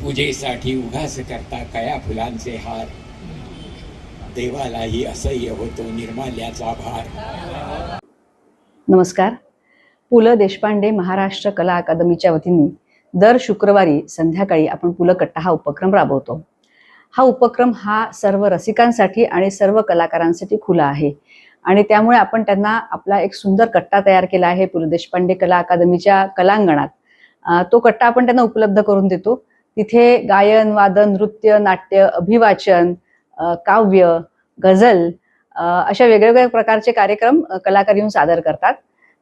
पूजेसाठी उघास करता कया फुलांचे हार, देवालाही असह्य होतो निर्माल्याचा भार. नमस्कार. पु ल देशपांडे महाराष्ट्र कला अकादमीच्या वतीने दर शुक्रवारी संध्याकाळी आपण पु ल कट्टा हा उपक्रम राबवतो. हा उपक्रम हा सर्व रसिकांसाठी आणि सर्व कलाकारांसाठी खुला आहे आणि त्यामुळे आपण त्यांना आपला एक सुंदर कट्टा तयार केला आहे पु ल देशपांडे कला अकादमीच्या कलांगणात. तो कट्टा आपण त्यांना उपलब्ध करून देतो. तिथे गायन, वादन, नृत्य, नाट्य, अभिवाचन, काव्य, गझल अशा वेगवेगळ्या प्रकारचे कार्यक्रम कलाकार येऊन सादर करतात.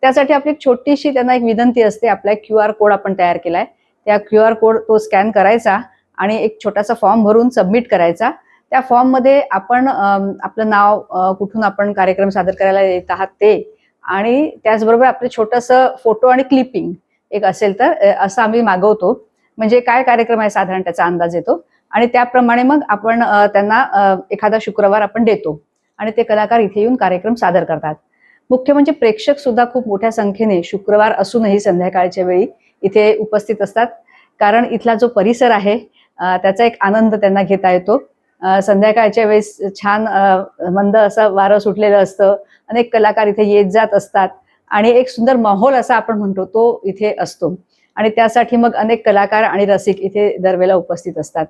त्यासाठी आपली एक छोटीशी त्यांना एक विनंती असते. आपला एक QR कोड आपण तयार केलाय. त्या QR कोड तो स्कॅन करायचा आणि एक छोटासा फॉर्म भरून सबमिट करायचा. त्या फॉर्ममध्ये आपण आपलं नाव, कुठून आपण कार्यक्रम सादर करायला येत आहात ते, आणि त्याचबरोबर आपलं छोटंसं फोटो आणि क्लिपिंग एक असेल तर असं आम्ही मागवतो. म्हणजे काय कार्यक्रम आहे साधारण त्याचा अंदाज येतो आणि त्याप्रमाणे मग आपण त्यांना एखादा शुक्रवार आपण देतो आणि ते कलाकार इथे येऊन कार्यक्रम सादर करतात. मुख्य म्हणजे प्रेक्षक सुद्धा खूप मोठ्या संख्येने शुक्रवार असूनही संध्याकाळच्या वेळी इथे उपस्थित असतात. कारण इथला जो परिसर आहे त्याचा एक आनंद त्यांना घेता येतो. संध्याकाळच्या वेळेस छान मंद असं वारं सुटलेलं असतं. अनेक कलाकार इथे येत जात असतात आणि एक सुंदर माहोल असा आपण म्हणतो तो इथे असतो आणि त्यासाठी मग अनेक कलाकार आणि रसिक इथे दरवेळेला उपस्थित असतात.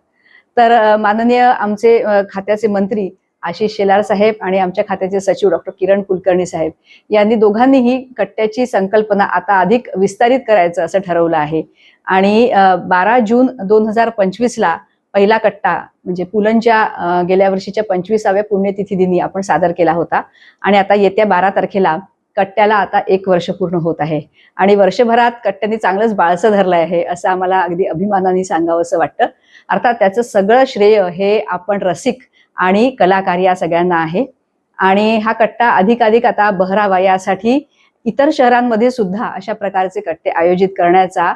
तर माननीय आमचे खात्याचे मंत्री आशिष शेलार साहेब आणि आमच्या खात्याचे सचिव डॉक्टर किरण कुलकर्णी साहेब यांनी दोघांनीही कट्ट्याची संकल्पना आता अधिक विस्तारित करायचं असं ठरवलं आहे आणि 12 जून 2025ला पहिला कट्टा म्हणजे पुलंच्या गेल्या वर्षीच्या 25व्या पुण्यतिथी दिनी आपण सादर केला होता आणि आता येत्या 12 तारखेला कट्ट्याला आता 1 वर्ष पूर्ण होत आहे आणि वर्षभरात कट्ट्याने चांगलंच बाळसं धरलं आहे असं आम्हाला अगदी अभिमानाने सांगावं असं वाटतं. अर्थात त्याचं सगळं श्रेय हे आपण रसिक आणि कलाकार या सगळ्यांना आहे आणि हा कट्टा अधिकाधिक आता बहरावा यासाठी इतर शहरांमध्ये सुद्धा अशा प्रकारचे कट्टे आयोजित करण्याचा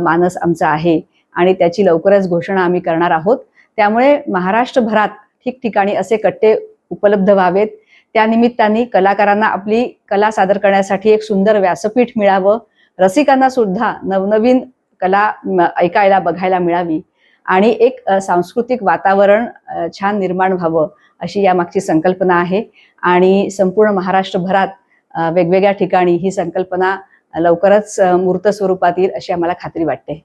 मानस आमचा आहे आणि त्याची लवकरच घोषणा आम्ही करणार आहोत. त्यामुळे महाराष्ट्रभरात ठिकठिकाणी असे कट्टे उपलब्ध व्हावेत. त्यानिमित्ताने कलाकारांना आपली कला सादर करण्यासाठी एक सुंदर व्यासपीठ मिळावं, रसिकांना सुद्धा नवनवीन कला ऐकायला बघायला मिळावी आणि एक सांस्कृतिक वातावरण छान निर्माण व्हावं अशी यामागची संकल्पना आहे आणि संपूर्ण महाराष्ट्रभरात वेगवेगळ्या ठिकाणी ही संकल्पना लवकरच मूर्त स्वरूपात येईल अशी आम्हाला खात्री वाटते.